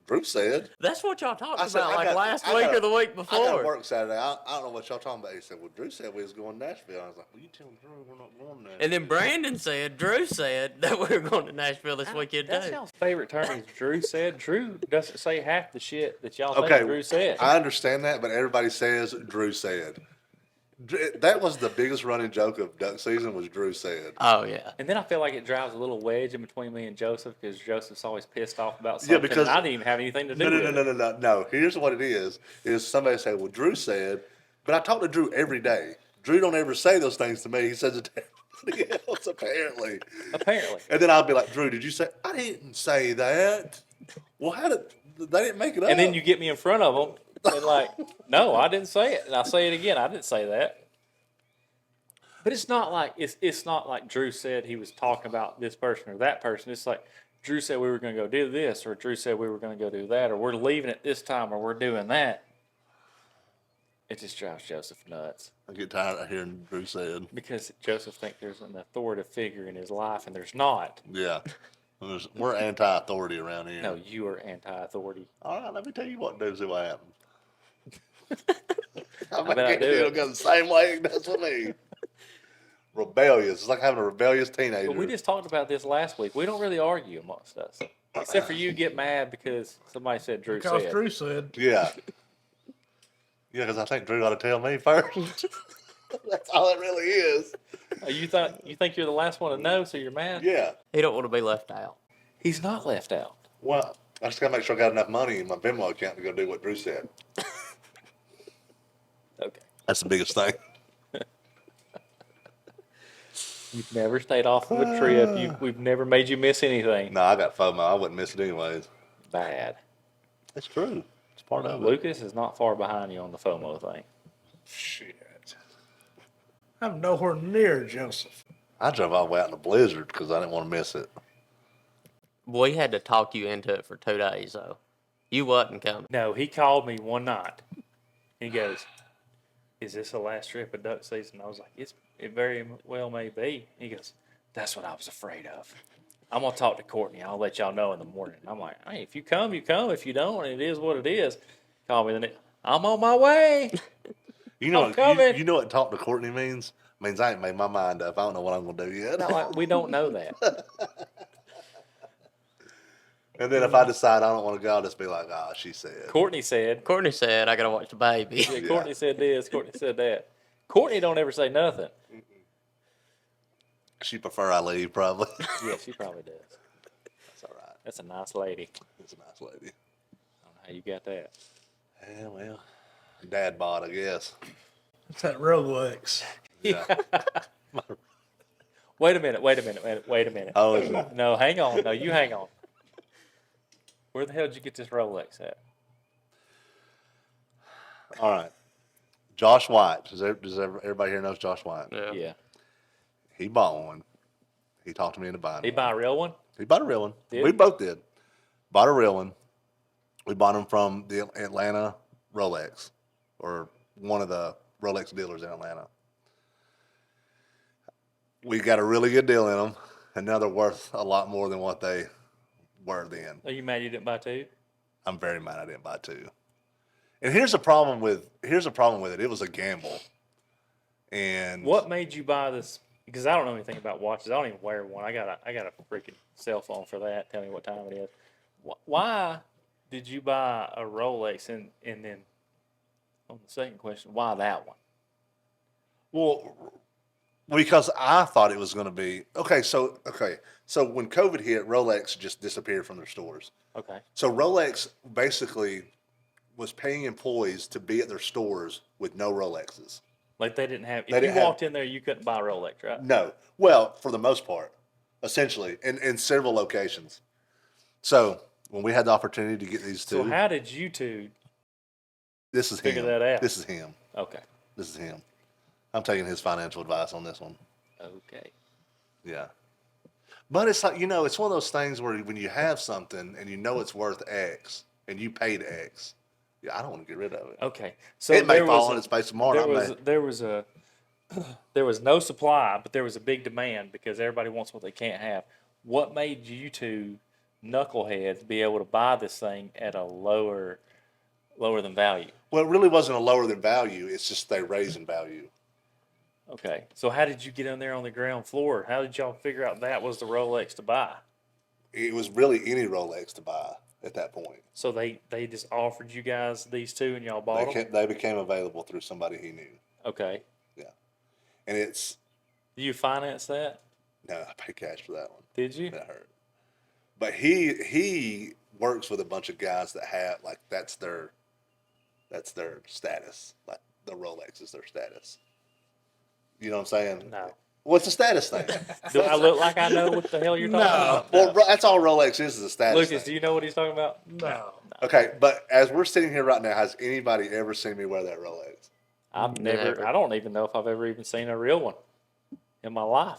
Drew said. That's what y'all talked I said, about I like got- last I week got- or the week I got before. to work Saturday. I don't know what y'all talking about. He said, "Well, Drew said we was going to Nashville." I was like, "Well, you tell Drew we're not going there." And then Drew said that we were going to Nashville this weekend That's too. y'all's favorite term is Drew said. Drew doesn't say half the shit that y'all Okay, think Drew said. I understand that, but everybody says Drew said. That was the biggest running joke of duck season. Was Drew said? Oh yeah. And then I feel like it drives a little wedge in between me and Joseph because Joseph's always pissed off about Yeah, something. because and I didn't even have anything to do with it. No. Here's what it is: somebody say, "Well, Drew said," but I talk to Drew every day. Drew don't ever say those things to me. He says it to everybody else, apparently. Apparently. And then I'll be like, "Drew, did you say?" I didn't say that. Well, how did they didn't make it up? And then you get me in front of them and like, no, I didn't say it. And I say it again. I didn't say that. But it's not like it's not like Drew said he was talking about this person or that person. It's like Drew said we were going to go do this, or Drew said we were going to go do that, or we're leaving at this time, or we're doing that. It just drives Joseph nuts I get tired of hearing Drew said. because Joseph thinks there's an authoritative figure in his life, and there's not. Yeah, we're anti-authority around here. No, you are anti-authority. All right, let me tell you what Drew see what happened. I bet I do It'll it. go the same way it does with me. Rebellious. It's like having a rebellious teenager. But we just talked about this last week. We don't really argue amongst us, except for you get mad because somebody said Drew Because said. Drew said, Yeah. Yeah, because I think Drew ought to tell me first. That's all it really is. You think you're the last one to know, so you're mad? Yeah. He don't want to be left out. He's not left out. Well, I just got to make sure I got enough money in my Venmo account to go do what Drew said. Okay. That's the biggest thing. You've never stayed off of a trip. We've never made you miss anything. No, I got FOMO. I wouldn't miss it anyways. Bad. It's true. It's part of it. Lucas is not far behind you on the FOMO thing. shit. I'm nowhere near Joseph. I drove all the way out in a blizzard because I didn't want to miss it. We had to talk you into it for 2 days though. You wasn't coming. No, he called me one night. He goes, "Is this the last trip of duck season?" I was like, "It very well may be." He goes, "That's what I was afraid of. I'm gonna talk to Courtney. I'll let y'all know in the morning." I'm like, "Hey, if you come, you come. If you don't, it is what it is." Call me the next. I'm on my way. You know, I'm coming. you know what talk to Courtney means? It means I ain't made my mind up. I don't know what I'm going to do yet. Not like we don't know that. And then if I decide I don't want to go, I'll just be like, "Ah, she said." Courtney said. Courtney said, I gotta watch the baby. Yeah, Courtney said this. Courtney said that. Courtney don't ever say nothing. She prefer I leave, probably. Yeah, she probably does. That's all right. That's a nice lady. It's a nice lady. I don't know how you got that. Yeah, well, Dad bought, I guess. It's that Rolex. Yeah. Wait a minute. Oh, is it? No, hang on. No, you hang on. Where the hell did you get this Rolex at? All right. Josh White. Does everybody here knows Josh White? Yeah. He bought one. He talked to me into buying He one. buy a real one? He bought a real one. Did We he? both did. Bought a real one. We bought them from the Atlanta Rolex, or one of the Rolex dealers in Atlanta. We got a really good deal in them, and now they're worth a lot more than what they were then. Are you mad you didn't buy two? I'm very mad I didn't buy two. And here's the problem with it. It was a gamble. And What made you buy this? Because I don't know anything about watches. I don't even wear one. I got a freaking cell phone for that. Tell me what time it is. Why did you buy a Rolex? And then on the second question, why that one? Well, because I thought it was going to be okay. So when COVID hit, Rolex just disappeared from their stores. Okay. So Rolex basically was paying employees to be at their stores with no Rolexes. Like they didn't have. They If you didn't have- walked in there, you couldn't buy a Rolex, right? No, well, for the most part, essentially, in several locations. So when we had the opportunity to get these two, So how did you two? this is figure him. that out? This is him. Okay. This is him. I'm taking his financial advice on this one. Okay. Yeah. But it's like, it's one of those things where when you have something and you know it's worth X and you paid X, I don't want to get rid of it. Okay. So It may there fall was on a- its face tomorrow. there was no supply, but there was a big demand because everybody wants what they can't have. What made you two knuckleheads be able to buy this thing at a lower than value? Well, it really wasn't a lower than value. It's just they raise in value. Okay. So how did you get in there on the ground floor? How did y'all figure out that was the Rolex to buy? It was really any Rolex to buy at that point. So they just offered you guys these two and y'all bought them? They became available through somebody he knew. Okay. Yeah. and it's Do you finance that? no, I pay cash for that one. Did you? That hurt. But he works with a bunch of guys that have like that's their status. Like the Rolex is their status. You know what I'm saying? No. What's the status thing? Do I look like I know what the hell you're talking about? Well, that's all Rolex is a status Lucas, do thing. you know what he's talking about? No. Okay, but as we're sitting here right now, has anybody ever seen me wear that Rolex? I've Never. never. I don't even know if I've ever even seen a real one in my life.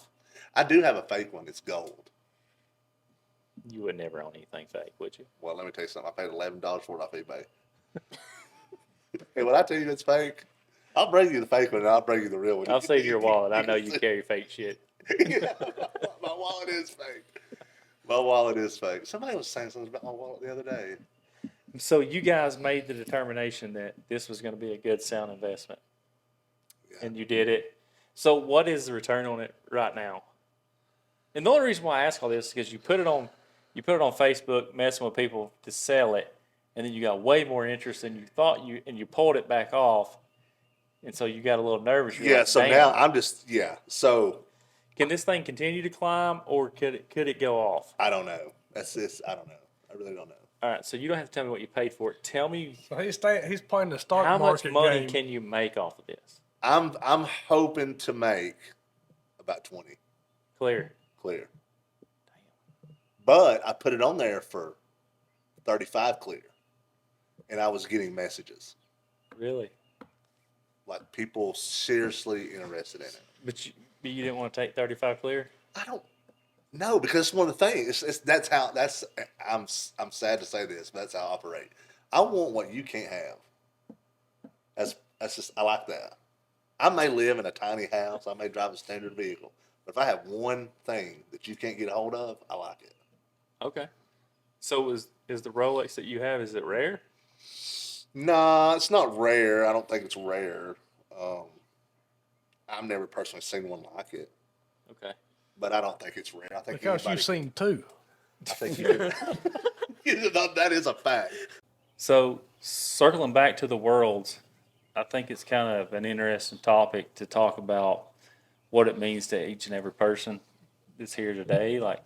I do have a fake one. It's gold. You would never own anything fake, would you? Well, let me tell you something. I paid $11 for it off eBay. Hey, when I tell you it's fake, I'll bring you the fake one and I'll bring you the real one. I'll save your wallet. I know you carry fake shit. Yeah, my wallet is fake. My wallet is fake. Somebody was saying something about my wallet the other day. So you guys made the determination that this was going to be a good sound investment, Yeah. and you did it. So what is the return on it right now? And the only reason why I ask all this is because you put it on Facebook, messing with people to sell it, and then you got way more interest than you thought and you pulled it back off, and so you got a little nervous. You're Yeah, like, so "Damn, now I'm just, so can this thing continue to climb, or could it go off?" I don't know. That's this. I don't know. I really don't know. All right, so you don't have to tell me what you paid for it. Tell me So he's playing the stock how much market money game. can you make off of this? I'm hoping to make about 20 Clear. clear. But I put it on there for 35 clear. And I was getting messages. Really? Like people seriously interested in it. But you didn't want to take 35 clear? I don't know because it's one of the things. I'm sad to say this, but that's how I operate. I want what you can't have. That's just I like that. I may live in a tiny house, I may drive a standard vehicle, but if I have one thing that you can't get a hold of, I like it. Okay. So is the Rolex that you have, is it rare? Nah, it's not rare. I don't think it's rare. I've never personally seen one like it, Okay. but I don't think it's rare. I think Because anybody you've seen two. I think you that is a fact. So circling back to the worlds, I think it's kind of an interesting topic to talk about what it means to each and every person that's here today. Like,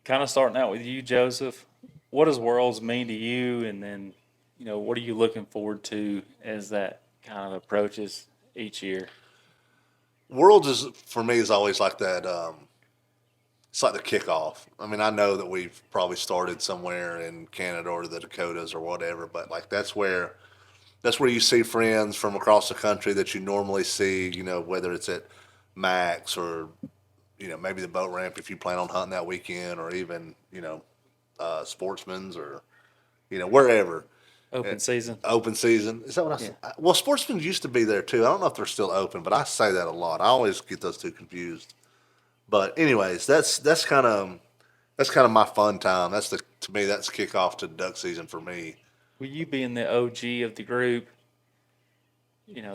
kind of starting out with you, Joseph. What does worlds mean to you? And then, what are you looking forward to as that kind of approaches each year? Worlds is for me is always like that. It's like the kickoff. I mean, I know that we've probably started somewhere in Canada or the Dakotas or whatever, but like that's where you see friends from across the country that you normally see. Whether it's at Max or maybe the boat ramp if you plan on hunting that weekend, or even Sportsman's or wherever. Open season. Open season. Is that what I said? Well, Sportsman used to be there too. I don't know if they're still open, but I say that a lot. I always get those two confused. But anyways, that's kind of my fun time. To me that's kickoff to duck season for me. Well, you being the OG of the group,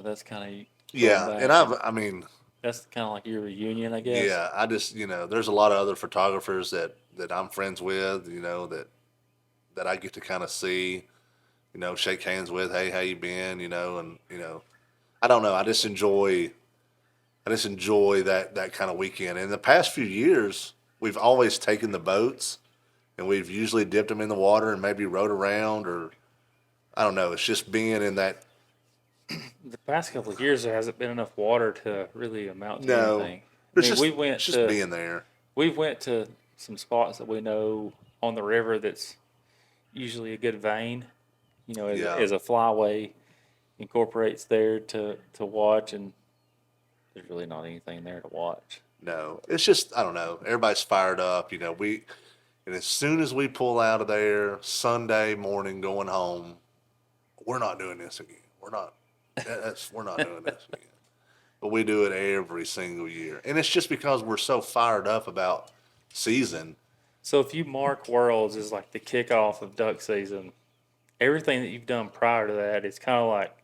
that's kind of Yeah, back. and I mean, that's kind of like your reunion, I guess. yeah, I just there's a lot of other photographers that I'm friends with, that I get to kind of see, shake hands with. Hey, how you been? And I don't know. I just enjoy that kind of weekend. In the past few years, we've always taken the boats and we've usually dipped them in the water and maybe rode around, or I don't know. It's just being in that. The past couple of years, there hasn't been enough water to really amount to No, anything. it's just being there. We went to some spots that we know on the river that's usually a good vein, as a flyway incorporates there to watch, and there's really not anything there to watch. No, it's just I don't know. Everybody's fired up. And as soon as we pull out of there Sunday morning going home, we're not doing this again. We're not doing this again. But we do it every single year, and it's just because we're so fired up about season. So if you mark Worlds as like the kickoff of duck season, everything that you've done prior to that is kind of like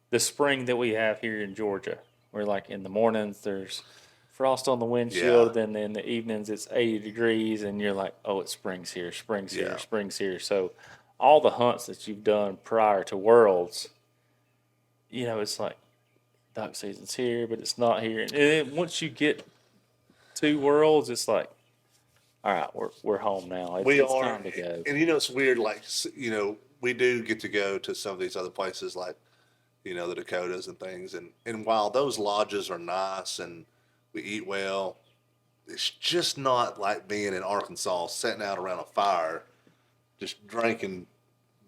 the spring that we have here in Georgia, where like in the mornings there's frost on the windshield, Yeah. and then in the evenings it's 80 degrees, and you're like, oh, it's spring's here, spring's here, Yeah. spring's here. So all the hunts that you've done prior to Worlds, it's like duck season's here, but it's not here. And then once you get 2 worlds, it's like, all right, we're home now. It's time to go. and it's weird. Like we do get to go to some of these other places, like the Dakotas and things, and while those lodges are nice and we eat well, it's just not like being in Arkansas, sitting out around a fire, just drinking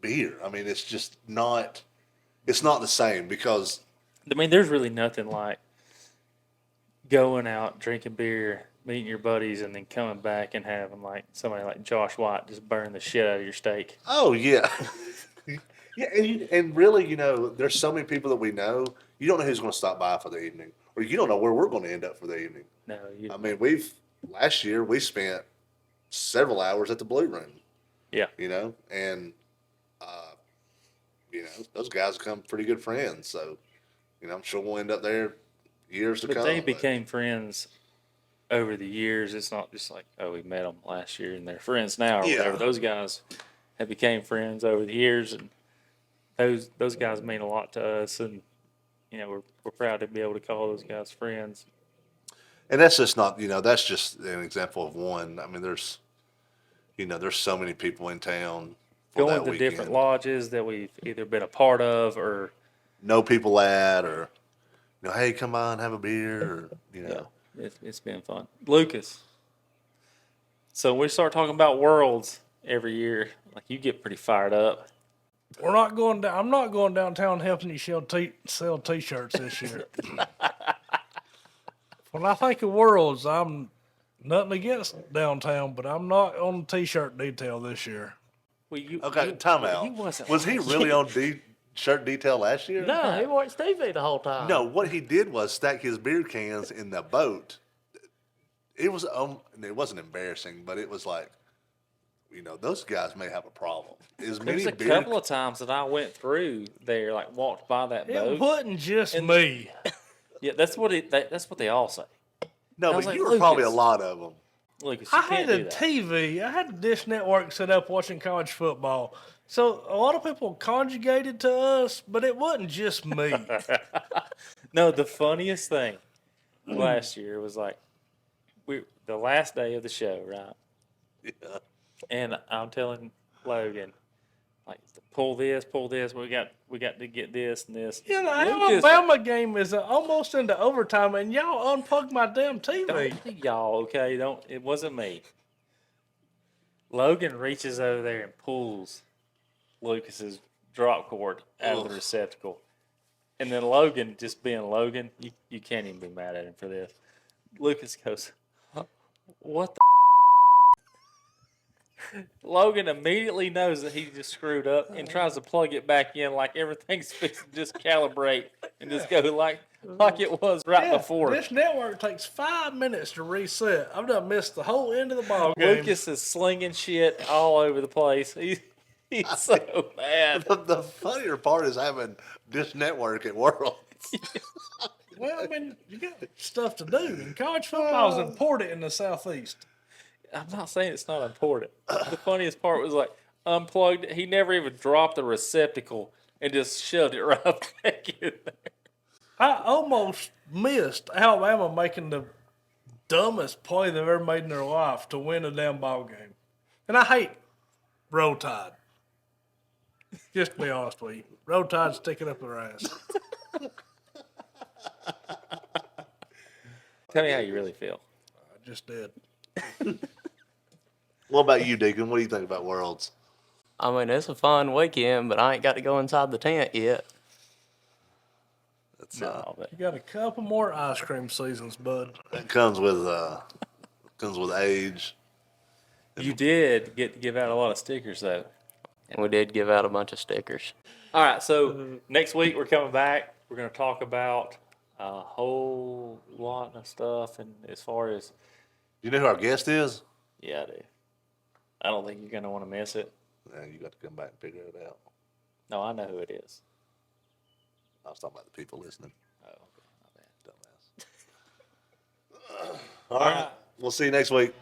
beer. I mean, it's just not. It's not the same because I mean, there's really nothing like going out, drinking beer, meeting your buddies, and then coming back and having like somebody like Josh White just burn the shit out of your steak. oh yeah, yeah, and really, there's so many people that we know. You don't know who's going to stop by for the evening, or you don't know where we're going to end up for the evening. No, I mean, last year we spent several hours at the Blue Room. Yeah. And those guys become pretty good friends. So, I'm sure we'll end up there years to but come. they became friends over the years. It's not just like, oh, we met them last year and they're friends now or Yeah. whatever. Those guys have became friends over the years, and those guys mean a lot to us, and we're proud to be able to call those guys friends. And that's just not, that's just an example of one. I mean, there's so many people in town for Going that to weekend. different lodges that we've either been a part of or Know people at, or hey, come by and have a beer, or it's been fun. Lucas, so we start talking about worlds every year. Like, you get pretty fired up. We're not going down. I'm not going downtown helping you sell T-shirts this year. When I think of worlds, I'm nothing against downtown, but I'm not on the T-shirt detail this year. Well, Okay, time out. He wasn't Was he last really year. on shirt detail last year? No, he watched TV the whole time. No, what he did was stack his beer cans in the boat. It was it wasn't embarrassing, but it was like, those guys may have a problem. As There many was a beer couple of times that I went through there, like walked by that It boat. wasn't just me. Yeah, that's what they all say. No, I was but like, you were probably a Lucas. lot of them. Lucas, you I can't had do a that. TV. I had a Dish Network set up watching college football. So a lot of people conjugated to us, but it wasn't just me. No, the funniest thing last year was like the last day of the show, right? Yeah. And I'm telling Logan, like, pull this. We got to get this and this. The Lucas, Alabama game is almost into overtime, and y'all unplugged my damn TV. don't be y'all, okay? It wasn't me. Logan reaches over there and pulls Lucas's drop cord out of the receptacle. And then Logan, just being Logan, you can't even be mad at him for this. Lucas goes, what the Logan immediately knows that he just screwed up and tries to plug it back in like everything's fixed to just calibrate and just go like it was right before. This network takes 5 minutes to reset. I've done missed the whole end of the ball game. Lucas is slinging shit all over the place. He's so mad. The funnier part is having this network at Worlds. Well, I mean, you got stuff to do, and college football is important in the Southeast. I'm not saying it's not important. The funniest part was like unplugged. He never even dropped the receptacle and just shoved it right back in there. I almost missed Alabama making the dumbest play they've ever made in their life to win a damn ball game. And I hate Roll Tide. Just to be honest with you. Roll Tide's sticking up their ass. Tell me how you really feel. I just did. What about you, Deacon? What do you think about Worlds? I mean, it's a fun weekend, but I ain't got to go inside the tent yet. That's No, but You got a couple more ice cream seasons, bud. that comes with age. you did get to give out a lot of stickers though. And we did give out a bunch of stickers. All right, so next week we're coming back. We're going to talk about a whole lot of stuff, and as far as You know who our guest is? yeah, I do. I don't think you're going to want to miss it. Yeah, you got to come back and figure it out. No, I know who it is. I was talking about the people listening. Oh, okay, my bad. Dumbass. All right. We'll see you next week.